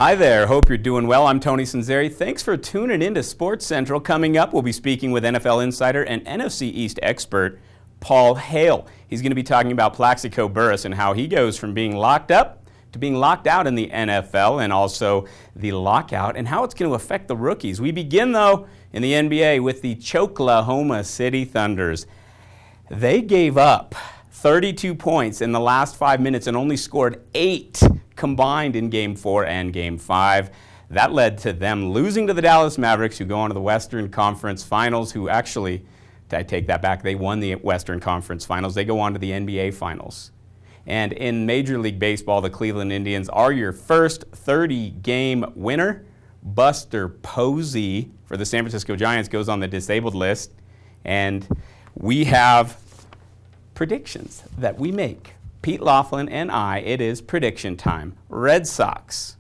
Hi there, hope you're doing well. I'm Tony Sunzeri. Thanks for tuning in to SportsCentral. Coming up, we'll be speaking with NFL insider and NFC East expert Paul Hale. He's going to be talking about Plaxico Burress and how he goes from being locked up to being locked out in the NFL, and also the lockout and how it's going to affect the rookies. We begin, though, in the NBA with the Oklahoma City Thunders. They gave up 32 points in the last 5 minutes and only scored 8 combined in Game 4 and Game 5. That led to them losing to the Dallas Mavericks, who go on to the Western Conference Finals, who actually, I take that back, they won the Western Conference Finals. They go on to the NBA Finals. And in Major League Baseball, the Cleveland Indians are your first 30-game winner. Buster Posey for the San Francisco Giants goes on the disabled list. And we have predictions that we make. Pete Laughlin and I, it is prediction time. Red Sox,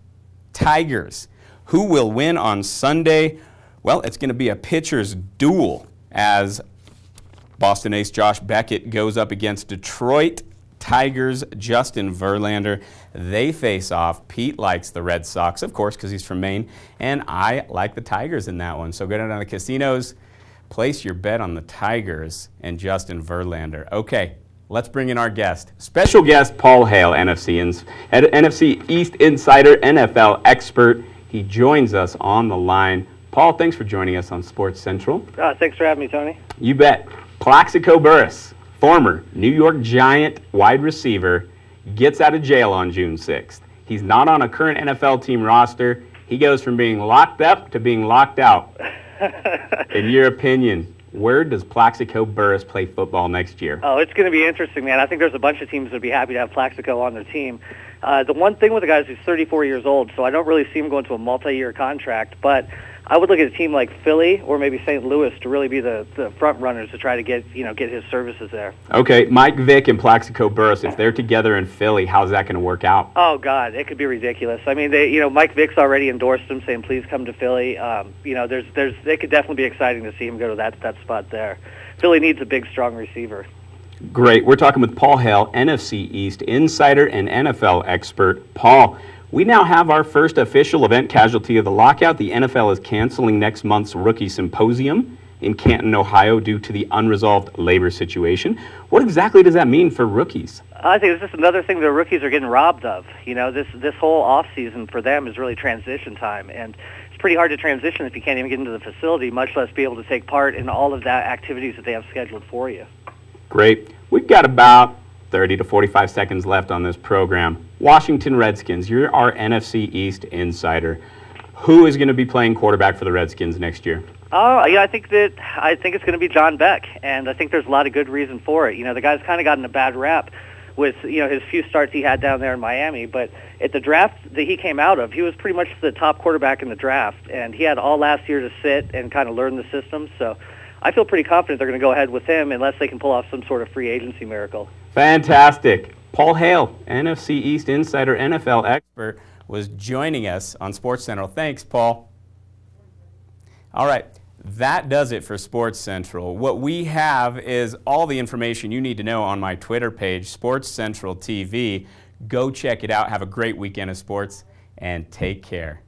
Tigers. Who will win on Sunday? Well, it's going to be a pitcher's duel as Boston ace Josh Beckett goes up against Detroit Tigers' Justin Verlander. They face off. Pete likes the Red Sox, of course, because he's from Maine, and I like the Tigers in that one. So go down to the casinos, place your bet on the Tigers and Justin Verlander. Okay, let's bring in our guest. Special guest Paul Hale, NFC East insider, NFL expert. He joins us on the line. Paul, thanks for joining us on SportsCentral. Thanks for having me, Tony. You bet. Plaxico Burress, former New York Giant wide receiver, gets out of jail on June 6th. He's not on a current NFL team roster. He goes from being locked up to being locked out. In your opinion, where does Plaxico Burress play football next year? Oh, it's going to be interesting, man. I think there's a bunch of teams that would be happy to have Plaxico on their team. The one thing with the guy is he's 34 years old, so I don't really see him going to a multi-year contract, but I would look at a team like Philly or maybe St. Louis to really be the front runners to try to get his services there. Okay, Mike Vick and Plaxico Burress, if they're together in Philly, how's that going to work out? Oh God, it could be ridiculous. I mean, Mike Vick's already endorsed him, saying please come to Philly. It could definitely be exciting to see him go to that spot there. Philly needs a big, strong receiver. Great. We're talking with Paul Hale, NFC East insider and NFL expert. Paul, we now have our first official event casualty of the lockout. The NFL is canceling next month's rookie symposium in Canton, Ohio, due to the unresolved labor situation. What exactly does that mean for rookies? I think it's just another thing the rookies are getting robbed of. This whole off season for them is really transition time, and it's pretty hard to transition if you can't even get into the facility, much less be able to take part in all of that activities that they have scheduled for you. Great. We've got about 30 to 45 seconds left on this program. Washington Redskins, you're our NFC East insider. Who is going to be playing quarterback for the Redskins next year? Oh, yeah, I think it's going to be John Beck, and I think there's a lot of good reason for it. The guy's kind of gotten a bad rap with his few starts he had down there in Miami, but at the draft that he came out of, he was pretty much the top quarterback in the draft, and he had all last year to sit and kind of learn the system. So I feel pretty confident they're going to go ahead with him unless they can pull off some sort of free agency miracle. Fantastic. Paul Hale, NFC East insider, NFL expert, was joining us on SportsCentral. Thanks, Paul. All right, that does it for SportsCentral. What we have is all the information you need to know on my Twitter page, SportsCentral TV. Go check it out. Have a great weekend of sports, and take care.